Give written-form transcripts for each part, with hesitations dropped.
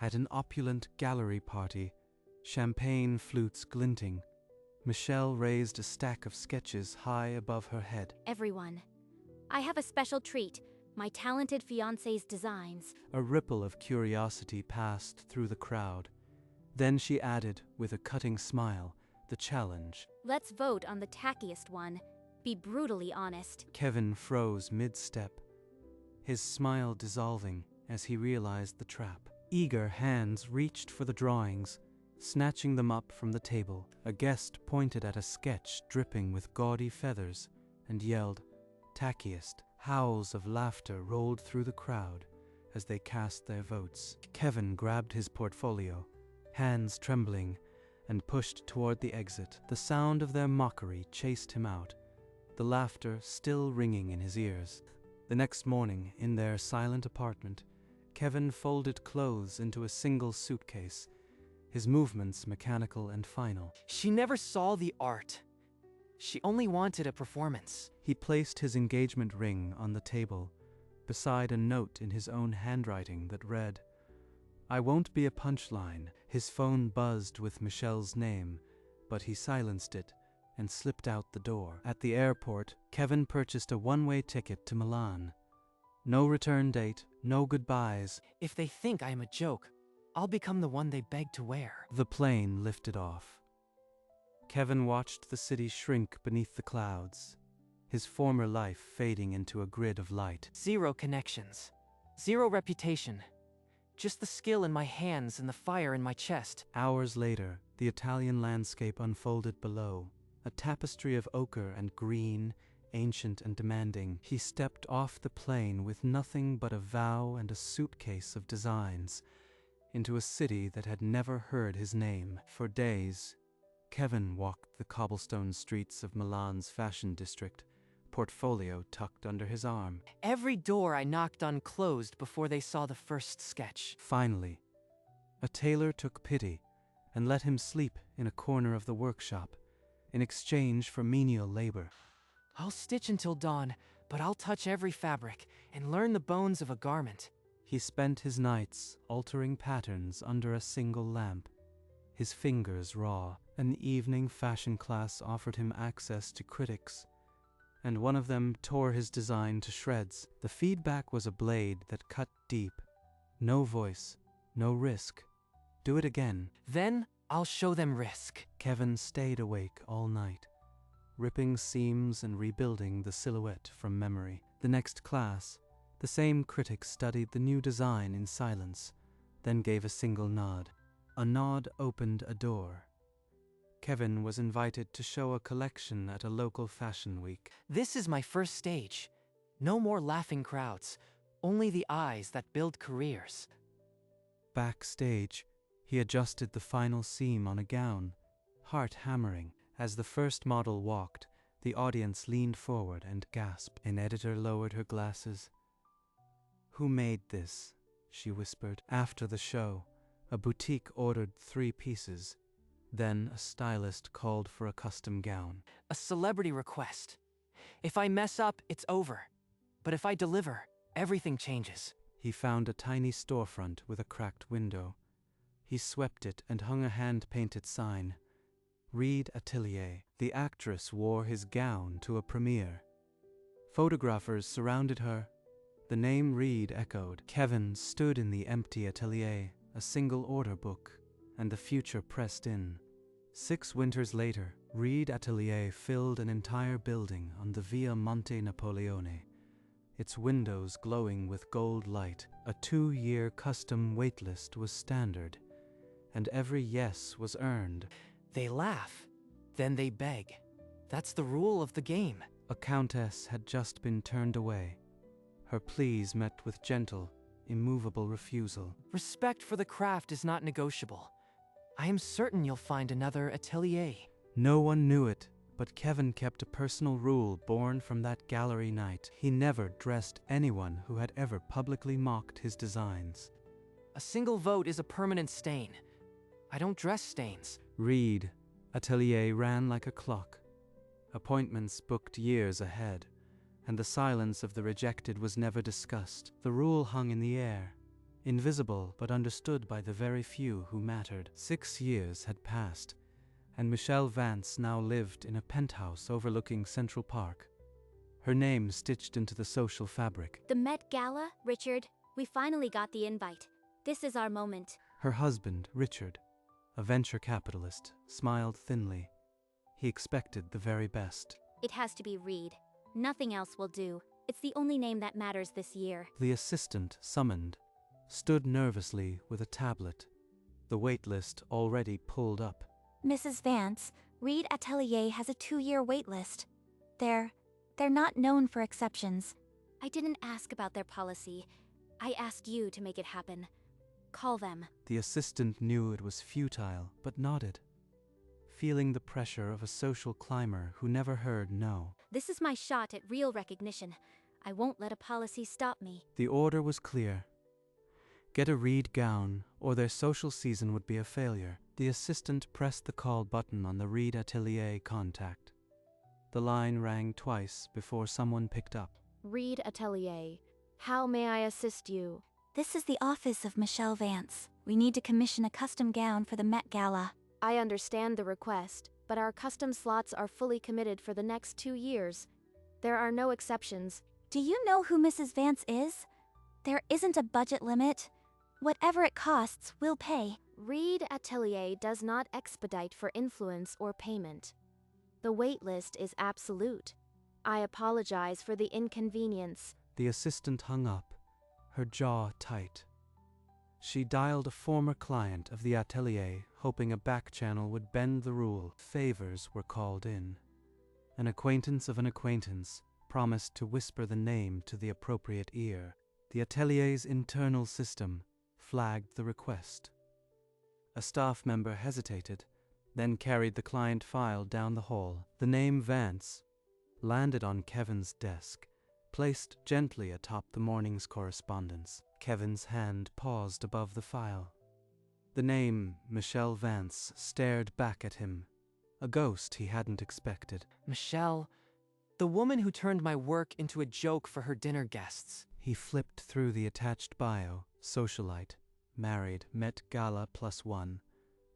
At an opulent gallery party, champagne flutes glinting, Michelle raised a stack of sketches high above her head. Everyone, I have a special treat, my talented fiancé's designs. A ripple of curiosity passed through the crowd. Then she added, with a cutting smile, the challenge. Let's vote on the tackiest one. Be brutally honest. Kevin froze mid-step, his smile dissolving as he realized the trap. Eager hands reached for the drawings, snatching them up from the table. A guest pointed at a sketch dripping with gaudy feathers and yelled, "Tackiest." Howls of laughter rolled through the crowd as they cast their votes. Kevin grabbed his portfolio, hands trembling, and pushed toward the exit. The sound of their mockery chased him out, the laughter still ringing in his ears. The next morning, in their silent apartment, Kevin folded clothes into a single suitcase, his movements mechanical and final. She never saw the art. She only wanted a performance. He placed his engagement ring on the table, beside a note in his own handwriting that read, "I won't be a punchline." His phone buzzed with Michelle's name, but he silenced it and slipped out the door. At the airport, Kevin purchased a one-way ticket to Milan. No return date, no goodbyes. If they think I am a joke, I'll become the one they beg to wear. The plane lifted off. Kevin watched the city shrink beneath the clouds, his former life fading into a grid of light. 0 connections. 0 reputation. Just the skill in my hands and the fire in my chest. Hours later, the Italian landscape unfolded below, a tapestry of ochre and green, ancient and demanding. He stepped off the plane with nothing but a vow and a suitcase of designs, into a city that had never heard his name. For days, Kevin walked the cobblestone streets of Milan's fashion district, portfolio tucked under his arm. Every door I knocked on closed before they saw the first sketch. Finally, a tailor took pity and let him sleep in a corner of the workshop, in exchange for menial labor. I'll stitch until dawn, but I'll touch every fabric and learn the bones of a garment. He spent his nights altering patterns under a single lamp, his fingers raw. An evening fashion class offered him access to critics, and one of them tore his design to shreds. The feedback was a blade that cut deep. No voice, no risk. Do it again. Then I'll show them risk. Kevin stayed awake all night, ripping seams and rebuilding the silhouette from memory. The next class, the same critic studied the new design in silence, then gave a single nod. A nod opened a door. Kevin was invited to show a collection at a local fashion week. This is my first stage. No more laughing crowds, only the eyes that build careers. Backstage, he adjusted the final seam on a gown, heart hammering. As the first model walked, the audience leaned forward and gasped. An editor lowered her glasses. "Who made this?" she whispered. After the show, a boutique ordered 3 pieces. Then a stylist called for a custom gown. A celebrity request. If I mess up, it's over. But if I deliver, everything changes. He found a tiny storefront with a cracked window. He swept it and hung a hand-painted sign. "Reed Atelier." The actress wore his gown to a premiere. Photographers surrounded her. The name Reed echoed. Kevin stood in the empty atelier, a single order book, and the future pressed in. 6 winters later, Reed Atelier filled an entire building on the Via Monte Napoleone, its windows glowing with gold light. A 2-year custom waitlist was standard, and every yes was earned. They laugh, then they beg. That's the rule of the game. A countess had just been turned away, her pleas met with gentle, immovable refusal. Respect for the craft is not negotiable. I am certain you'll find another atelier. No one knew it, but Kevin kept a personal rule born from that gallery night. He never dressed anyone who had ever publicly mocked his designs. A single vote is a permanent stain. I don't dress stains. Reed Atelier ran like a clock. Appointments booked years ahead, and the silence of the rejected was never discussed. The rule hung in the air, invisible but understood by the very few who mattered. 6 years had passed, and Michelle Vance now lived in a penthouse overlooking Central Park, her name stitched into the social fabric. The Met Gala, Richard. We finally got the invite. This is our moment. Her husband, Richard, a venture capitalist, smiled thinly. He expected the very best. It has to be Reed. Nothing else will do. It's the only name that matters this year. The assistant, summoned, stood nervously with a tablet, the wait list already pulled up. Mrs. Vance, Reed Atelier has a 2-year wait list. They're not known for exceptions. I didn't ask about their policy. I asked you to make it happen. Call them. The assistant knew it was futile, but nodded, feeling the pressure of a social climber who never heard no. This is my shot at real recognition. I won't let a policy stop me. The order was clear. Get a Reed gown, or their social season would be a failure. The assistant pressed the call button on the Reed Atelier contact. The line rang twice before someone picked up. Reed Atelier. How may I assist you? This is the office of Michelle Vance. We need to commission a custom gown for the Met Gala. I understand the request, but our custom slots are fully committed for the next 2 years. There are no exceptions. Do you know who Mrs. Vance is? There isn't a budget limit. Whatever it costs, we'll pay. Reed Atelier does not expedite for influence or payment. The wait list is absolute. I apologize for the inconvenience. The assistant hung up, her jaw tight. She dialed a former client of the atelier, hoping a back channel would bend the rule. Favors were called in. An acquaintance of an acquaintance promised to whisper the name to the appropriate ear. The atelier's internal system flagged the request. A staff member hesitated, then carried the client file down the hall. The name Vance landed on Kevin's desk, placed gently atop the morning's correspondence. Kevin's hand paused above the file. The name, Michelle Vance, stared back at him, a ghost he hadn't expected. Michelle, the woman who turned my work into a joke for her dinner guests. He flipped through the attached bio, socialite, married, Met Gala +1.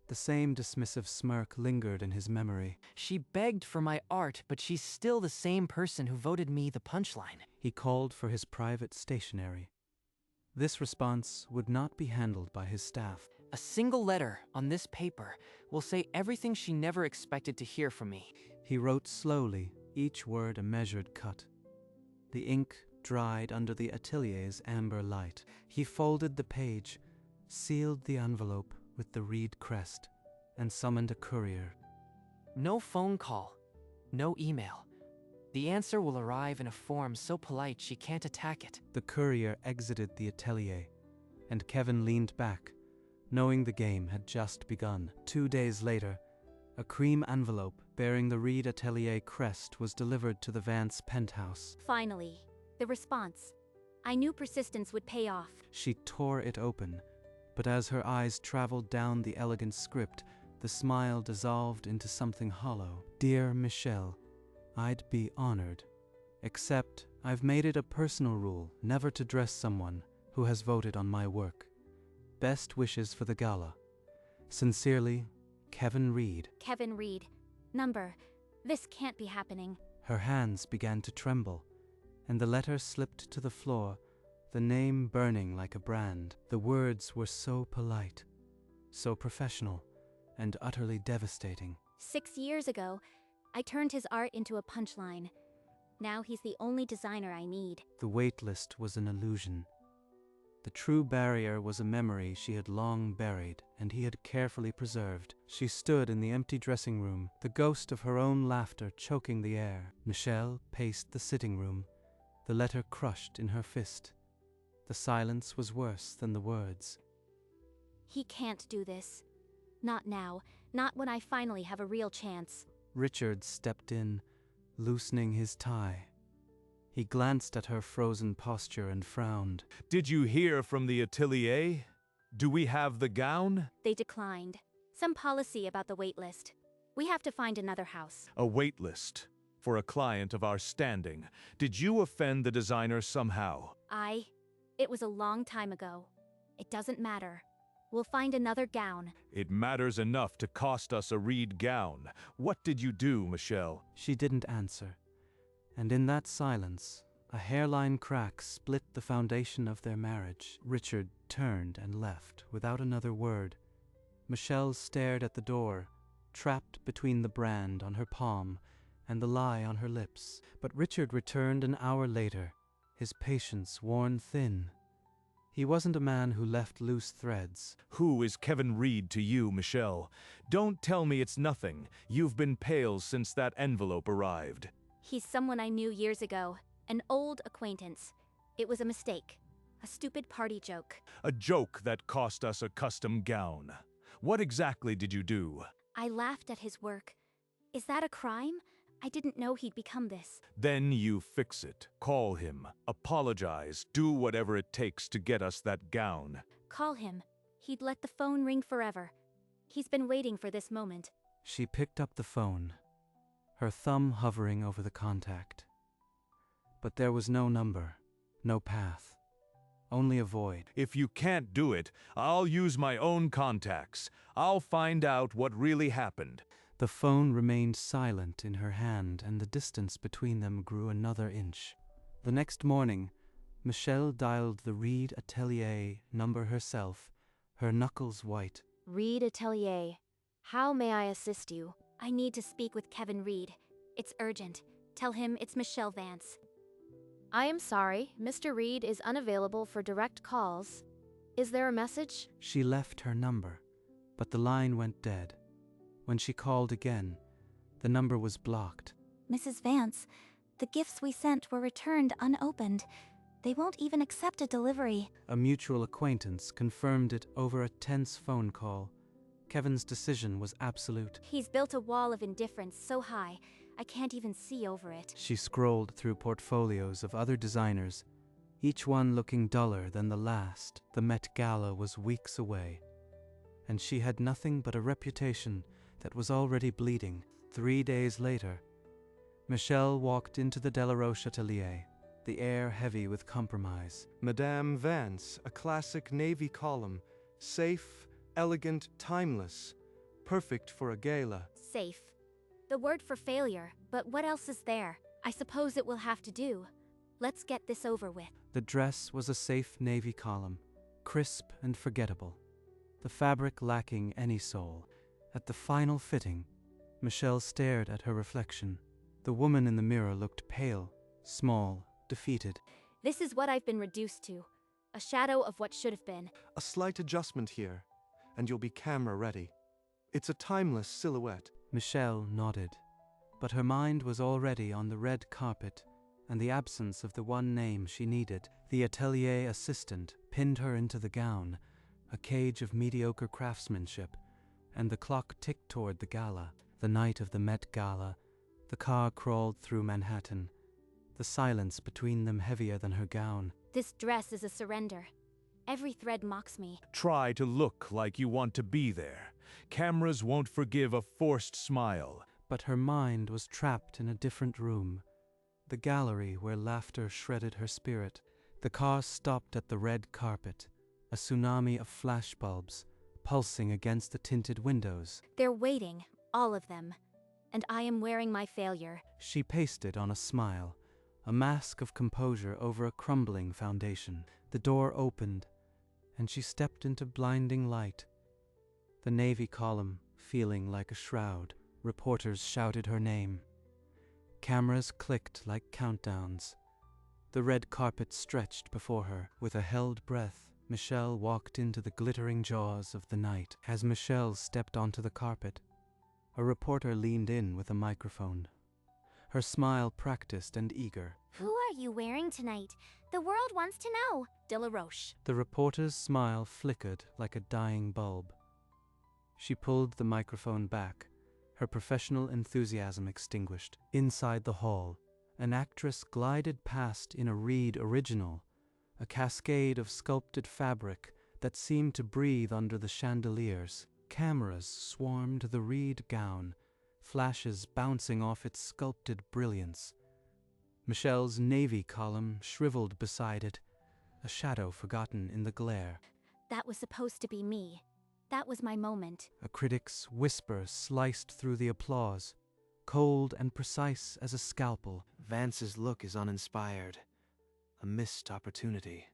The same dismissive smirk lingered in his memory. She begged for my art, but she's still the same person who voted me the punchline. He called for his private stationery. This response would not be handled by his staff. A single letter on this paper will say everything she never expected to hear from me. He wrote slowly, each word a measured cut. The ink dried under the atelier's amber light. He folded the page, sealed the envelope with the Reed crest, and summoned a courier. No phone call, no email. The answer will arrive in a form so polite she can't attack it. The courier exited the atelier, and Kevin leaned back, knowing the game had just begun. 2 days later, a cream envelope bearing the Reed Atelier crest was delivered to the Vance penthouse. Finally, the response. I knew persistence would pay off. She tore it open, but as her eyes traveled down the elegant script, the smile dissolved into something hollow. Dear Michelle, I'd be honored, except I've made it a personal rule never to dress someone who has voted on my work. Best wishes for the gala. Sincerely, Kevin Reed. Kevin Reed. Number. This can't be happening. Her hands began to tremble, and the letter slipped to the floor, the name burning like a brand. The words were so polite, so professional, and utterly devastating. 6 years ago, I turned his art into a punchline. Now he's the only designer I need. The wait list was an illusion. The true barrier was a memory she had long buried, and he had carefully preserved. She stood in the empty dressing room, the ghost of her own laughter choking the air. Michelle paced the sitting room, the letter crushed in her fist. The silence was worse than the words. He can't do this. Not now. Not when I finally have a real chance. Richard stepped in, loosening his tie. He glanced at her frozen posture and frowned. Did you hear from the atelier? Do we have the gown? They declined. Some policy about the wait list. We have to find another house. A wait list for a client of our standing. Did you offend the designer somehow? It was a long time ago. It doesn't matter. We'll find another gown. It matters enough to cost us a Reed gown. What did you do, Michelle? She didn't answer, and in that silence, a hairline crack split the foundation of their marriage. Richard turned and left without another word. Michelle stared at the door, trapped between the brand on her palm and the lie on her lips. But Richard returned an hour later, his patience worn thin. He wasn't a man who left loose threads. Who is Kevin Reed to you, Michelle? Don't tell me it's nothing. You've been pale since that envelope arrived. He's someone I knew years ago, an old acquaintance. It was a mistake, a stupid party joke. A joke that cost us a custom gown. What exactly did you do? I laughed at his work. Is that a crime? I didn't know he'd become this. Then you fix it. Call him. Apologize. Do whatever it takes to get us that gown. Call him. He'd let the phone ring forever. He's been waiting for this moment. She picked up the phone, her thumb hovering over the contact. But there was no number, no path, only a void. If you can't do it, I'll use my own contacts. I'll find out what really happened. The phone remained silent in her hand, and the distance between them grew another inch. The next morning, Michelle dialed the Reed Atelier number herself, her knuckles white. Reed Atelier. How may I assist you? I need to speak with Kevin Reed. It's urgent. Tell him it's Michelle Vance. I am sorry, Mr. Reed is unavailable for direct calls. Is there a message? She left her number, but the line went dead. When she called again, the number was blocked. Mrs. Vance, the gifts we sent were returned unopened. They won't even accept a delivery. A mutual acquaintance confirmed it over a tense phone call. Kevin's decision was absolute. He's built a wall of indifference so high, I can't even see over it. She scrolled through portfolios of other designers, each one looking duller than the last. The Met Gala was weeks away, and she had nothing but a reputation that was already bleeding. 3 days later, Michelle walked into the Delaroche Atelier, the air heavy with compromise. Madame Vance, a classic navy column, safe, elegant, timeless, perfect for a gala. Safe. The word for failure, but what else is there? I suppose it will have to do. Let's get this over with. The dress was a safe navy column, crisp and forgettable, the fabric lacking any soul. At the final fitting, Michelle stared at her reflection. The woman in the mirror looked pale, small, defeated. This is what I've been reduced to. A shadow of what should have been. A slight adjustment here, and you'll be camera ready. It's a timeless silhouette. Michelle nodded, but her mind was already on the red carpet and the absence of the one name she needed. The atelier assistant pinned her into the gown, a cage of mediocre craftsmanship, and the clock ticked toward the gala. The night of the Met Gala, the car crawled through Manhattan, the silence between them heavier than her gown. This dress is a surrender. Every thread mocks me. Try to look like you want to be there. Cameras won't forgive a forced smile. But her mind was trapped in a different room, the gallery where laughter shredded her spirit. The car stopped at the red carpet, a tsunami of flashbulbs pulsing against the tinted windows. They're waiting, all of them. And I am wearing my failure. She pasted on a smile, a mask of composure over a crumbling foundation. The door opened, and she stepped into blinding light. The navy column feeling like a shroud. Reporters shouted her name. Cameras clicked like countdowns. The red carpet stretched before her. With a held breath, Michelle walked into the glittering jaws of the night. As Michelle stepped onto the carpet, a reporter leaned in with a microphone, her smile practiced and eager. Who are you wearing tonight? The world wants to know. Delaroche. The reporter's smile flickered like a dying bulb. She pulled the microphone back, her professional enthusiasm extinguished. Inside the hall, an actress glided past in a Reed original, a cascade of sculpted fabric that seemed to breathe under the chandeliers. Cameras swarmed the Reed gown, flashes bouncing off its sculpted brilliance. Michelle's navy column shriveled beside it, a shadow forgotten in the glare. That was supposed to be me. That was my moment. A critic's whisper sliced through the applause, cold and precise as a scalpel. Vance's look is uninspired. A missed opportunity.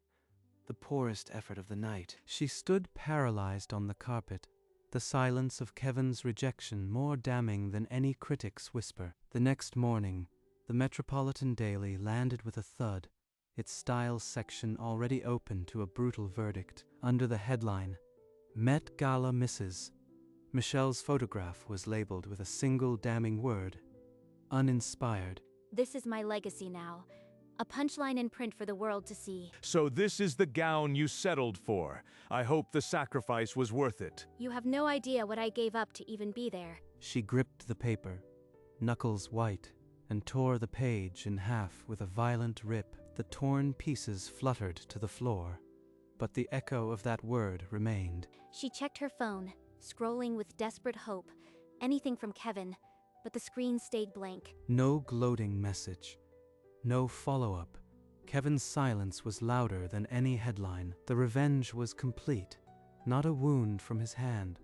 The poorest effort of the night. She stood paralyzed on the carpet, the silence of Kevin's rejection more damning than any critic's whisper. The next morning, the Metropolitan Daily landed with a thud, its styles section already open to a brutal verdict. Under the headline, Met Gala Misses, Michelle's photograph was labeled with a single damning word: uninspired. This is my legacy now. A punchline in print for the world to see. So this is the gown you settled for. I hope the sacrifice was worth it. You have no idea what I gave up to even be there. She gripped the paper, knuckles white, and tore the page in half with a violent rip. The torn pieces fluttered to the floor, but the echo of that word remained. She checked her phone, scrolling with desperate hope. Anything from Kevin, but the screen stayed blank. No gloating message. No follow-up. Kevin's silence was louder than any headline. The revenge was complete. Not a wound from his hand,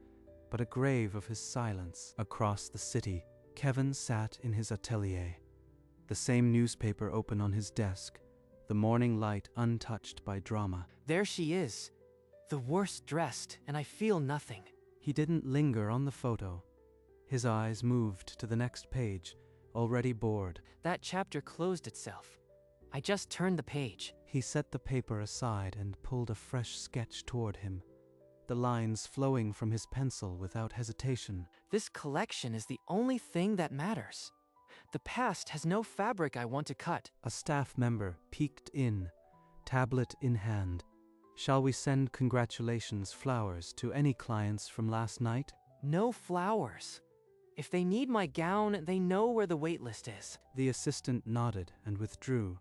but a grave of his silence. Across the city, Kevin sat in his atelier, the same newspaper open on his desk, the morning light untouched by drama. There she is, the worst dressed, and I feel nothing. He didn't linger on the photo. His eyes moved to the next page, already bored. That chapter closed itself. I just turned the page. He set the paper aside and pulled a fresh sketch toward him, the lines flowing from his pencil without hesitation. This collection is the only thing that matters. The past has no fabric I want to cut. A staff member peeked in, tablet in hand. Shall we send congratulations flowers to any clients from last night? No flowers. If they need my gown, they know where the waitlist is. The assistant nodded and withdrew.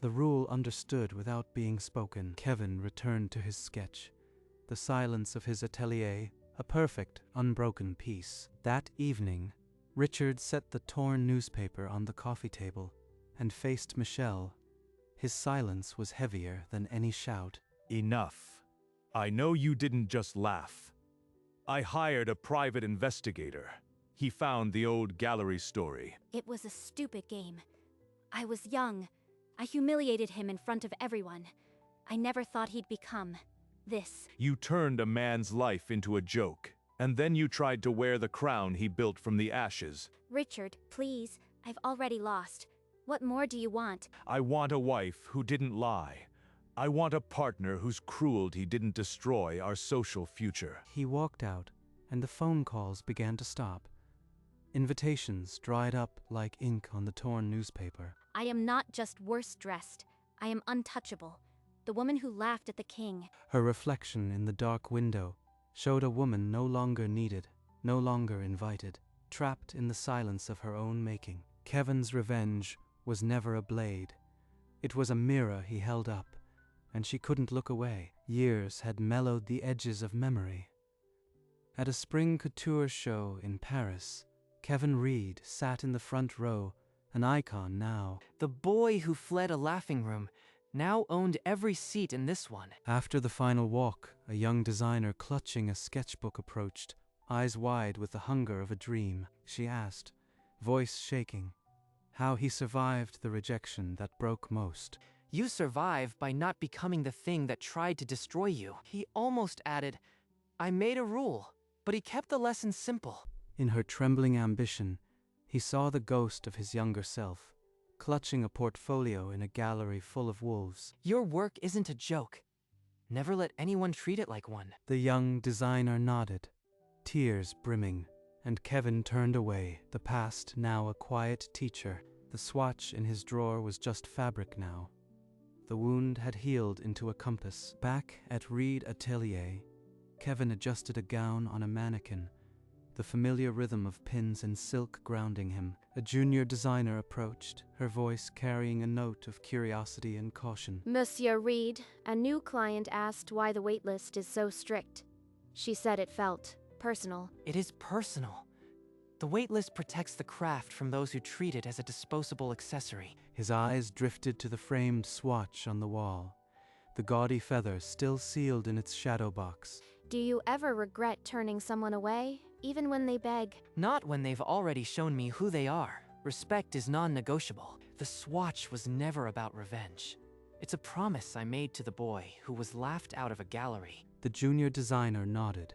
The rule understood without being spoken. Kevin returned to his sketch. The silence of his atelier, a perfect, unbroken peace. That evening, Richard set the torn newspaper on the coffee table and faced Michelle. His silence was heavier than any shout. Enough. I know you didn't just laugh. I hired a private investigator. He found the old gallery story. It was a stupid game. I was young. I humiliated him in front of everyone. I never thought he'd become this. You turned a man's life into a joke, and then you tried to wear the crown he built from the ashes. Richard, please. I've already lost. What more do you want? I want a wife who didn't lie. I want a partner whose cruelty didn't destroy our social future. He walked out, and the phone calls began to stop. Invitations dried up like ink on the torn newspaper. I am not just worse dressed. I am untouchable. The woman who laughed at the king. Her reflection in the dark window showed a woman no longer needed, no longer invited, trapped in the silence of her own making. Kevin's revenge was never a blade. It was a mirror he held up, and she couldn't look away. Years had mellowed the edges of memory. At a spring couture show in Paris, Kevin Reed sat in the front row, an icon now. The boy who fled a laughing room now owned every seat in this one. After the final walk, a young designer clutching a sketchbook approached, eyes wide with the hunger of a dream. She asked, voice shaking, how he survived the rejection that broke most. You survive by not becoming the thing that tried to destroy you. He almost added, I made a rule, but he kept the lesson simple. In her trembling ambition, he saw the ghost of his younger self, clutching a portfolio in a gallery full of wolves. Your work isn't a joke. Never let anyone treat it like one. The young designer nodded, tears brimming, and Kevin turned away, the past now a quiet teacher. The swatch in his drawer was just fabric now. The wound had healed into a compass. Back at Reed Atelier, Kevin adjusted a gown on a mannequin, the familiar rhythm of pins and silk grounding him. A junior designer approached, her voice carrying a note of curiosity and caution. Monsieur Reed, a new client asked why the waitlist is so strict. She said it felt personal. It is personal. The waitlist protects the craft from those who treat it as a disposable accessory. His eyes drifted to the framed swatch on the wall. the gaudy feather still sealed in its shadow box. Do you ever regret turning someone away, even when they beg? Not when they've already shown me who they are. Respect is non-negotiable. The swatch was never about revenge. It's a promise I made to the boy who was laughed out of a gallery. The junior designer nodded,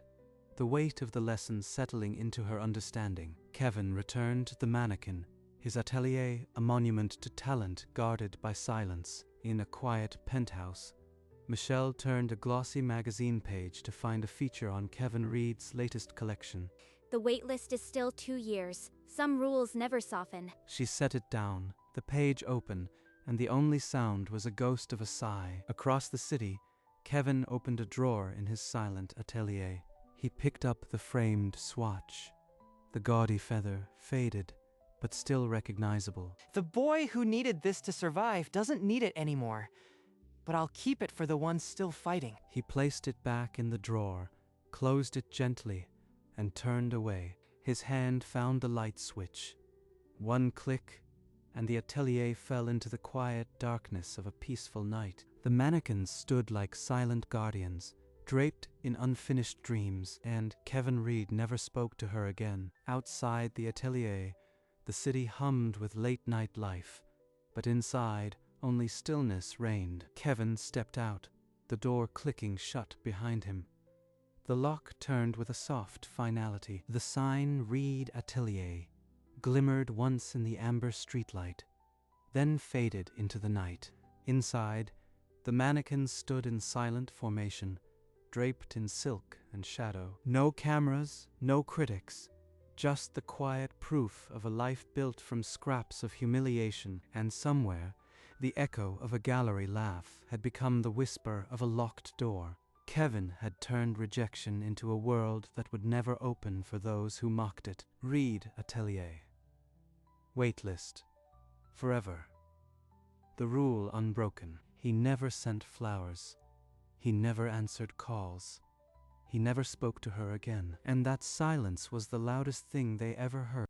the weight of the lesson settling into her understanding. Kevin returned the mannequin, his atelier a monument to talent guarded by silence. In a quiet penthouse, Michelle turned a glossy magazine page to find a feature on Kevin Reed's latest collection. The waitlist is still 2 years. Some rules never soften. She set it down, the page open, and the only sound was a ghost of a sigh. Across the city, Kevin opened a drawer in his silent atelier. He picked up the framed swatch. The gaudy feather faded, but still recognizable. The boy who needed this to survive doesn't need it anymore. But I'll keep it for the ones still fighting. He placed it back in the drawer, closed it gently, and turned away. His hand found the light switch. One click, and the atelier fell into the quiet darkness of a peaceful night. The mannequins stood like silent guardians, draped in unfinished dreams, and Kevin Reed never spoke to her again. Outside the atelier, the city hummed with late-night life, but inside, only stillness reigned. Kevin stepped out, the door clicking shut behind him. The lock turned with a soft finality. The sign Reed Atelier glimmered once in the amber streetlight, then faded into the night. Inside, the mannequins stood in silent formation, draped in silk and shadow. No cameras, no critics, just the quiet proof of a life built from scraps of humiliation, and somewhere, the echo of a gallery laugh had become the whisper of a locked door. Kevin had turned rejection into a world that would never open for those who mocked it. Reed Atelier. Waitlist. Forever. The rule unbroken. He never sent flowers. He never answered calls. He never spoke to her again. And that silence was the loudest thing they ever heard.